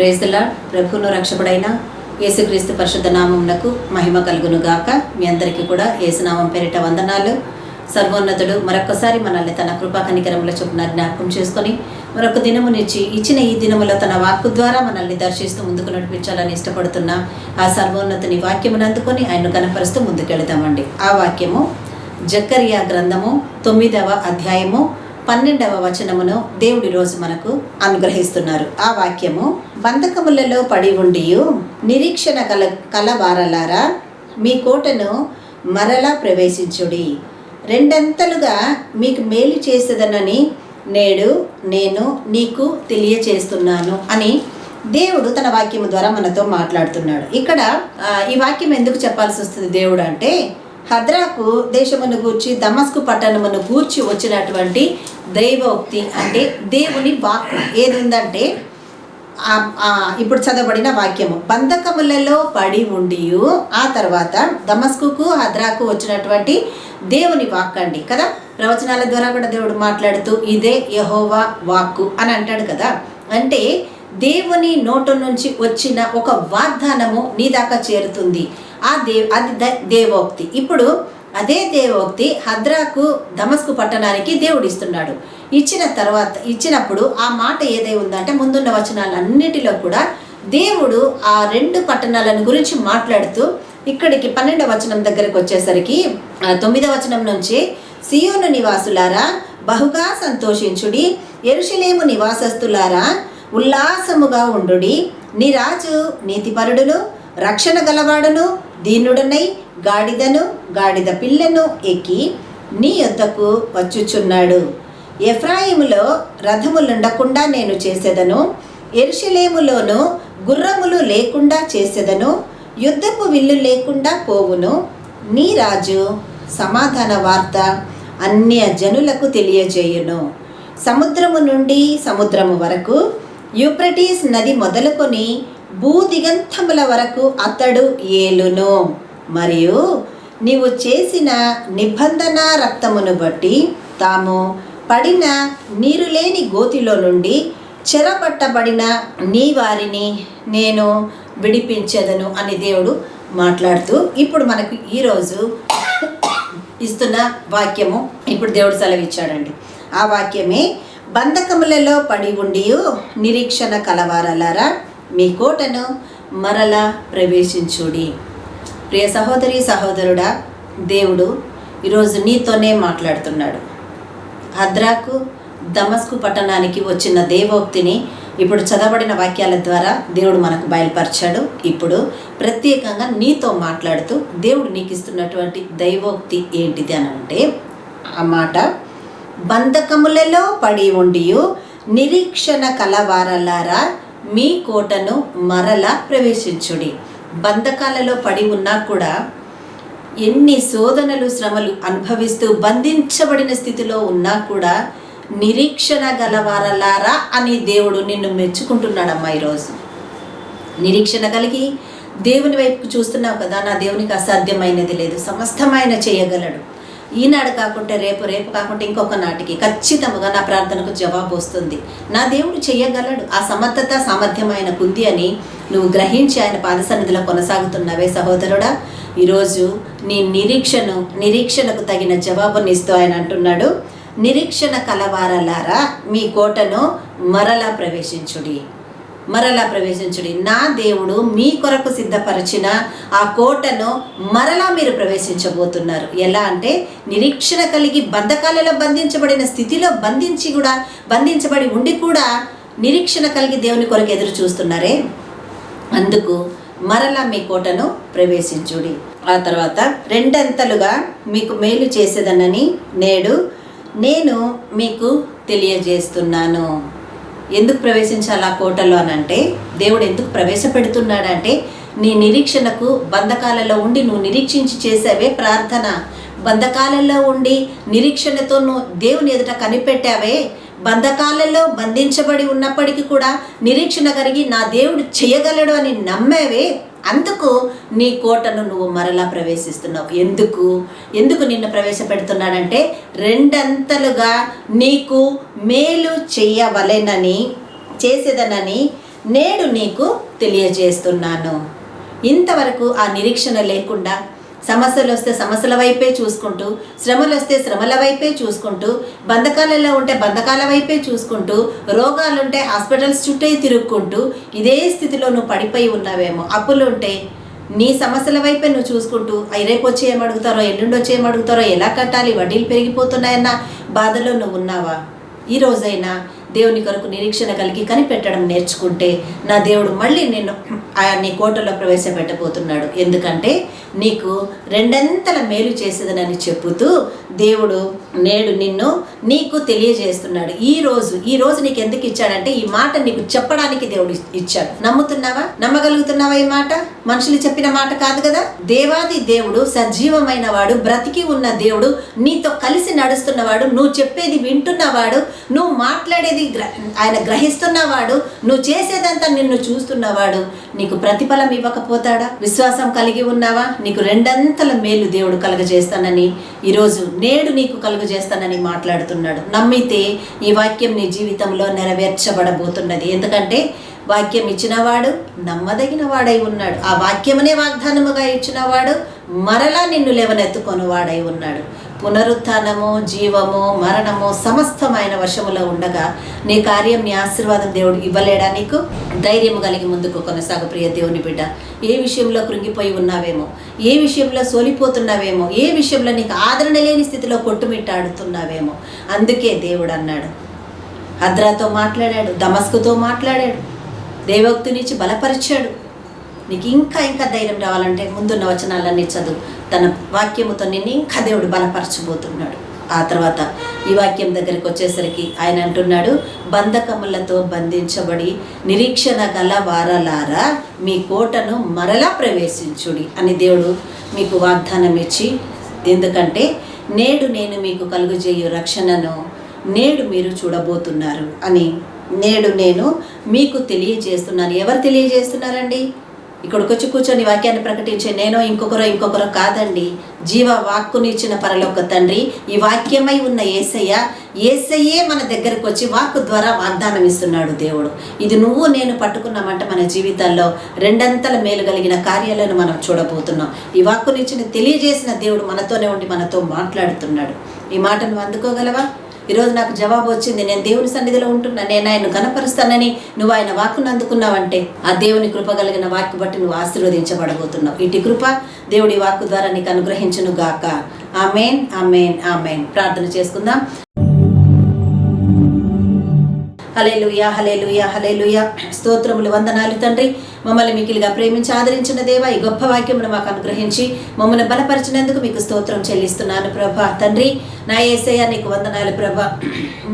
Praise the lord. ప్రభువును రక్షకుడైన యేసుక్రీస్తు పరిశుద్ధ నామమునకు మహిమ కలుగును గాక. మీ అందరికీ కూడా యేసునామం పేరిట వందనాలు. సర్వోన్నతుడు మరొకసారి మనల్ని తన కృపా కనికరముల చొప్పున జ్ఞాపకం చేసుకొని మరొక దినమునిచ్చి ఇచ్చిన ఈ దినములో తన వాక్కు ద్వారా మనల్ని దర్శిస్తూ ముందుకు నడిపించాలని ఇష్టపడుతున్న ఆ సర్వోన్నతుని వాక్యమును అందుకొని ఆయన్ను కనపరుస్తూ ముందుకెళదామండి. ఆ వాక్యము జకర్యా గ్రంథము 9వ అధ్యాయము 12వ వచనమును దేవుడి రోజు మనకు అనుగ్రహిస్తున్నారు. ఆ వాక్యము, బంధకములలో పడి ఉండియు నిరీక్షణ కలవారలారా మీ కోటను మరలా ప్రవేశించుడి, రెండంతలుగా మీకు మేలు చేసేదనని నేడు నేను నీకు తెలియచేస్తున్నాను అని దేవుడు తన వాక్యము ద్వారా మనతో మాట్లాడుతున్నాడు. ఇక్కడ ఈ వాక్యం ఎందుకు చెప్పాల్సి వస్తుంది దేవుడు అంటే, హద్రాకు దేశమును గూర్చి దమస్కు పట్టణమును గూర్చి వచ్చినటువంటి దైవోక్తి, అంటే దేవుని వాక్కు ఏది ఉందంటే ఇప్పుడు చదవబడిన వాక్యము, బంధకములలో పడి ఉండియు ఆ తర్వాత దమస్కుకు హద్రాకు వచ్చినటువంటి దేవుని వాక్కు అండి కదా. ప్రవచనాల ద్వారా కూడా దేవుడు మాట్లాడుతూ ఇదే యెహోవా వాక్కు అని అంటాడు కదా. అంటే దేవుని నోటు నుంచి వచ్చిన ఒక వాగ్దానము నీ దాకా చేరుతుంది. అది దేవోక్తి. ఇప్పుడు అదే దేవోక్తి హద్రాకు దమస్కు పట్టణానికి దేవుడు ఇస్తున్నాడు. ఇచ్చినప్పుడు ఆ మాట ఏదై ఉందంటే, ముందున్న వచనాలన్నిటిలో కూడా దేవుడు ఆ రెండు పట్టణాలను గురించి మాట్లాడుతూ ఇక్కడికి 12వ వచనం దగ్గరకు వచ్చేసరికి 9వ వచనం నుంచి, సియోను నివాసులారా బహుగా సంతోషించుడి, యెరూషలేము నివాసస్తులారా ఉల్లాసముగా ఉండుడి, నీ రాజు నీతిపరుడును రక్షణ గలవాడును దీనుడనై గాడిద పిల్లను ఎక్కి నీ యొద్దకు వచ్చుచున్నాడు. ఎఫ్రాయిములో రథములుండకుండా నేను చేసేదను, యెరూషలేములోను గుర్రములు లేకుండా చేసేదను, యుద్ధపు విల్లు లేకుండా పోవును. నీ రాజు సమాధాన వార్త అన్య జనులకు తెలియజేయును. సముద్రము నుండి సముద్రము వరకు, యూఫ్రటీస్ నది మొదలుకొని భూదిగంతముల వరకు అతడు ఏలును. మరియు నీవు చేసిన నిబంధన రక్తమును బట్టి తాము పడిన నీరు లేని గోతిలో నుండి చెరపట్టబడిన నీ వారిని నేను విడిపించెదను అని దేవుడు మాట్లాడుతూ ఇప్పుడు మనకు ఈరోజు ఇస్తున్న వాక్యము ఇప్పుడు దేవుడు సెలవిచ్చాడండి. ఆ వాక్యమే, బంధకములలో పడి ఉండియు నిరీక్షణ కలవారలారా మీ కోటను మరలా ప్రవేశించుడి. ప్రియ సహోదరి సహోదరుడా, దేవుడు ఈరోజు నీతోనే మాట్లాడుతున్నాడు. హద్రాకు దమస్కు పట్టణానికి వచ్చిన దేవోక్తిని ఇప్పుడు చదవబడిన వాక్యాల ద్వారా దేవుడు మనకు బయలుపరిచాడు. ఇప్పుడు ప్రత్యేకంగా నీతో మాట్లాడుతూ దేవుడు నీకు ఇస్తున్నటువంటి దైవోక్తి ఏంటిది అని అంటే, ఆ మాట, బంధకములలో పడి ఉండియు నిరీక్షణ కలవారలారా మీ కోటను మరలా ప్రవేశించుడి. బంధకాలలో పడి ఉన్నా కూడా, ఎన్ని శోధనలు శ్రమలు అనుభవిస్తూ బంధించబడిన స్థితిలో ఉన్నా కూడా నిరీక్షణ గలవారలారా అని దేవుడు నిన్ను మెచ్చుకుంటున్నాడమ్మా. ఈరోజు నిరీక్షణ కలిగి దేవుని వైపు చూస్తున్నావు కదా. నా దేవునికి అసాధ్యమైనది లేదు, సమస్తమైన చేయగలడు. ఈనాడు కాకుంటే రేపు, రేపు కాకుంటే ఇంకొక నాటికి ఖచ్చితంగా నా ప్రార్థనకు జవాబు వస్తుంది. నా దేవుడు చెయ్యగలడు, ఆ సమర్థత సామర్థ్యం ఆయనకుంది అని నువ్వు గ్రహించి ఆయన పాదసన్నిధిలో కొనసాగుతున్నవే సహోదరుడా. ఈరోజు నీ నిరీక్షణకు తగిన జవాబునిస్తూ ఆయన అంటున్నాడు, నిరీక్షణ కలవారలారా మీ కోటను మరలా ప్రవేశించుడి. నా దేవుడు మీ కొరకు సిద్ధపరిచిన ఆ కోటను మరలా మీరు ప్రవేశించబోతున్నారు. ఎలా అంటే, నిరీక్షణ కలిగి బంధకాలలో బంధించబడిన స్థితిలో బంధించబడి ఉండి కూడా నిరీక్షణ కలిగి దేవుని కొరకు ఎదురు చూస్తున్నారే, అందుకు మరలా మీ కోటను ప్రవేశించుడి. ఆ తర్వాత, రెండంతలుగా మీకు మేలు చేసేదనని నేడు నేను మీకు తెలియజేస్తున్నాను. ఎందుకు ప్రవేశించాలి ఆ కోటలో అని అంటే, దేవుడు ఎందుకు ప్రవేశపెడుతున్నాడంటే, నీ నిరీక్షణకు బంధకాలలో ఉండి నువ్వు నిరీక్షించి చేసావే ప్రార్థన, బంధకాలలో ఉండి నిరీక్షణతో నువ్వు దేవుని ఎదుట కనిపెట్టావే, బంధకాలలో బంధించబడి ఉన్నప్పటికీ కూడా నిరీక్షణ కలిగి నా దేవుడు చేయగలడు అని నమ్మేవే, అందుకు నీ కోటను నువ్వు మరలా ప్రవేశిస్తున్నావు. ఎందుకు నిన్ను ప్రవేశపెడుతున్నాడంటే, రెండంతలుగా నీకు మేలు చేసేదనని నేడు నీకు తెలియజేస్తున్నాను. ఇంతవరకు ఆ నిరీక్షణ లేకుండా సమస్యలు వస్తే సమస్యల వైపే చూసుకుంటూ, శ్రమలు వస్తే శ్రమల వైపే చూసుకుంటూ, బంధకాలలో ఉంటే బంధకాల వైపే చూసుకుంటూ, రోగాలుంటే హాస్పిటల్స్ చుట్టే తిరుక్కుంటూ ఇదే స్థితిలో నువ్వు పడిపోయి ఉన్నావేమో. అప్పులు ఉంటే నీ సమస్యల వైపే నువ్వు చూసుకుంటూ రేపు వచ్చి ఏమడుగుతారో, ఎల్లుండి వచ్చి ఏమడుగుతారో, ఎలా కట్టాలి, వడ్డీలు పెరిగిపోతున్నాయన్న బాధలో నువ్వు ఉన్నావా? ఈ రోజైనా దేవుని కొరకు నిరీక్షణ కలిగి కనిపెట్టడం నేర్చుకుంటే నా దేవుడు మళ్ళీ నిన్ను నీ కోటలో ప్రవేశపెట్టబోతున్నాడు. ఎందుకంటే నీకు రెండంతల మేలు చేసేదనని చెప్పుతూ దేవుడు నేడు నీకు తెలియజేస్తున్నాడు. ఈ రోజు నీకు ఎందుకు ఇచ్చాడంటే ఈ మాట నీకు చెప్పడానికి దేవుడు ఇచ్చాడు. నమ్ముతున్నావా? నమ్మగలుగుతున్నావా? ఈ మాట మనుషులు చెప్పిన మాట కాదు కదా. దేవాది దేవుడు, సజీవమైన వాడు, బ్రతికి ఉన్న దేవుడు, నీతో కలిసి నడుస్తున్నవాడు, నువ్వు చెప్పేది వింటున్నవాడు, నువ్వు మాట్లాడేది ఆయన గ్రహిస్తున్నవాడు, నువ్వు చేసేదంతా నిన్ను చూస్తున్నవాడు. నీకు ప్రతిఫలం ఇవ్వకపోతాడా? విశ్వాసం కలిగి ఉన్నావా? నీకు రెండంతల మేలు దేవుడు కలుగజేస్తానని, ఈరోజు నేడు నీకు కలుగజేస్తానని మాట్లాడుతున్నాడు. నమ్మితే ఈ వాక్యం నీ జీవితంలో నెరవేర్చబడబోతున్నది. ఎందుకంటే వాక్యం ఇచ్చినవాడు నమ్మదగిన వాడై ఉన్నాడు. ఆ వాక్యమునే వాగ్దానముగా ఇచ్చినవాడు మరలా నిన్ను లేవనెత్తుకొని వాడై ఉన్నాడు. పునరుత్థానము, జీవము, మరణము సమస్తమైన వశములో ఉండగా నీ కార్యం, నీ ఆశీర్వాదం దేవుడు ఇవ్వలేడా? నీకు ధైర్యం కలిగి ముందుకు కొనసాగు ప్రియ దేవుని బిడ్డ. ఏ విషయంలో కృంగిపోయి ఉన్నావేమో, ఏ విషయంలో సోలిపోతున్నావేమో, ఏ విషయంలో నీకు ఆదరణ లేని స్థితిలో కొట్టుమిట్టాడుతున్నావేమో. అందుకే దేవుడు అన్నాడు, హద్రాతో మాట్లాడాడు, దమస్కుతో మాట్లాడాడు, దేవోక్తినిచ్చి బలపరిచాడు. నీకు ఇంకా ధైర్యం రావాలంటే ముందున్న వచనాలన్నీ చదువు. తన వాక్యముతో నిన్ను ఇంకా దేవుడు బలపరచబోతున్నాడు. ఆ తర్వాత ఈ వాక్యం దగ్గరికి వచ్చేసరికి ఆయన అంటున్నాడు, బంధకములతో బంధించబడి నిరీక్షణ గల వారలారా మీ కోటను మరలా ప్రవేశించుడి అని దేవుడు మీకు వాగ్దానం ఇచ్చి, ఎందుకంటే నేడు నేను మీకు కలుగజేయు రక్షణను నేడు మీరు చూడబోతున్నారు అని నేడు నేను మీకు తెలియజేస్తున్నాను. ఎవరు తెలియజేస్తున్నారండి? ఇక్కడికి వచ్చి కూర్చొని వాక్యాన్ని ప్రకటించే నేనో ఇంకొకరో కాదండి. జీవ వాక్కునిచ్చిన పరలోక తండ్రి, ఈ వాక్యమై ఉన్న యేసయ్యే మన దగ్గరకు వచ్చి వాక్కు ద్వారా వాగ్దానం ఇస్తున్నాడు. దేవుడు ఇది నువ్వు నేను పట్టుకున్నామంటే మన జీవితాల్లో రెండంతల మేలు కలిగిన కార్యాలను మనం చూడబోతున్నాం. ఈ వాక్కునిచ్చిన తెలియజేసిన దేవుడు మనతోనే ఉండి మనతో మాట్లాడుతున్నాడు. ఈ మాటను అందుకోగలవా? ఈరోజు నాకు జవాబు వచ్చింది, నేను దేవుని సన్నిధిలో ఉంటున్నా, నేను ఆయన గణపరుస్తానని నువ్వు ఆయన వాక్కును అందుకున్నావంటే ఆ దేవుని కృప కలిగిన వాక్కు బట్టి నువ్వు ఆశీర్వదించబడబోతున్నావు. ఇటు కృప దేవుడి వాక్కు ద్వారా నీకు అనుగ్రహించును గాక. ఆమేన్, ఆమేన్, ఆమేన్. ప్రార్థన చేసుకుందాం. హల్లెలూయా, హల్లెలూయా, హల్లెలూయా. స్తోత్రములు, వందనాలు తండ్రి. మమ్మల్ని మికిలిగా ప్రేమించి ఆదరించిన దేవా, ఈ గొప్ప వాక్యమును మాకు అనుగ్రహించి మమ్మల్ని బలపరిచినందుకు మీకు స్తోత్రం చెల్లిస్తున్నాను ప్రభా. తండ్రి నా యేసయ్య నీకు వందనాలు ప్రభా.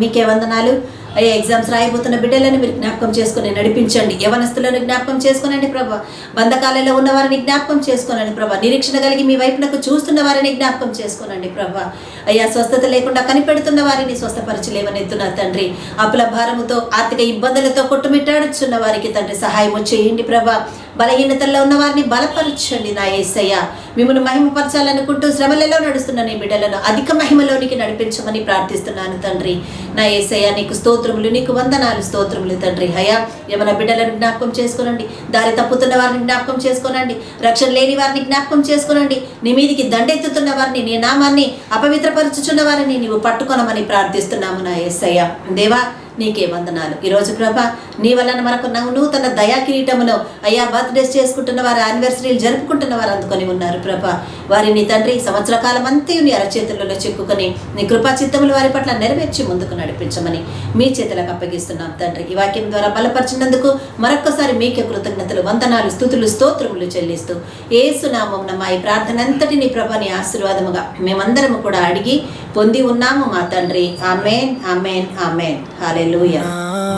మీకే వందనాలు అయ్యా. ఎగ్జామ్స్ రాయబోతున్న బిడ్డలను మీరు జ్ఞాపకం చేసుకుని నడిపించండి. యవనస్తులను జ్ఞాపకం చేసుకోనండి ప్రభా. బంధకాలలో ఉన్న వారిని జ్ఞాపకం చేసుకోనండి ప్రభా. నిరీక్షణ కలిగి మీ వైపునకు చూస్తున్న వారిని జ్ఞాపకం చేసుకోనండి ప్రభా. అయ్యా, స్వస్థత లేకుండా కనిపెడుతున్న వారిని స్వస్థపరిచి లేవనెత్తున్న తండ్రి. అప్పుల భారముతో, ఆర్థిక ఇబ్బందులతో కొట్టుమిట్టాడుచున్న వారికి తండ్రి సహాయం చేయండి ప్రభా. బలహీనతల్లో ఉన్న వారిని బలపరచండి నా యేసయ్య. మిమ్మల్ని మహిమపరచాలనుకుంటూ శ్రమలలో నడుస్తున్న నీ బిడ్డలను అధిక మహిమలోనికి నడిపించమని ప్రార్థిస్తున్నాను తండ్రి. నా యేసయ్య నీకు స్తోత్రములు, నీకు వందనాలు, స్తోత్రములు తండ్రి. అయ్యా, ఏమైనా బిడ్డలను జ్ఞాపకం చేసుకోనండి. దారి తప్పుతున్న వారిని జ్ఞాపకం చేసుకోనండి. రక్షణ లేని వారిని జ్ఞాపకం చేసుకోనండి. నీ మీదికి దండెత్తుతున్న వారిని, నీ నామాన్ని అపవిత్రపరచుచున్న వారిని నీవు పట్టుకొనమని ప్రార్థిస్తున్నాము నా యేసయ్య. దేవా నీకే వందనాలు. ఈరోజు ప్రభా నీ వలన మనకు నూతన దయా కిరీటమును అయ్యా బర్త్డేస్ చేసుకుంటున్న వారు, యానివర్సరీలు జరుపుకుంటున్న వారు అందుకొని ఉన్నారు ప్రభా. వారిని తండ్రి సంవత్సర కాలం అంతా నీ అరచేతులలో చెక్కుకొని నీ కృపా చిత్తములు వారి పట్ల నెరవేర్చి ముందుకు నడిపించమని మీ చేతులకు అప్పగిస్తున్నాం తండ్రి. ఈ వాక్యం ద్వారా బలపరిచినందుకు మరొక్కసారి మీకే కృతజ్ఞతలు, వందనాలు, స్తుతులు, స్తోత్రములు చెల్లిస్తూ యేసు నామమున మా ఈ ప్రార్థన అంతటిని ప్రభా నీ ఆశీర్వాదముగా మేమందరము కూడా అడిగి పొంది ఉన్నాము మా తండ్రి. ఆమేన్, ఆమేన్, ఆమేన్. హల్లెలూయా.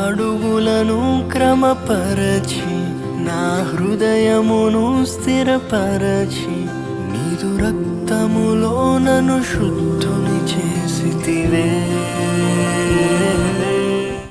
అడుగులను క్రమపరచి నా హృదయమును స్థిరపరచి నీదు రక్తములో నన్ను శుద్ధుని చేసితివే.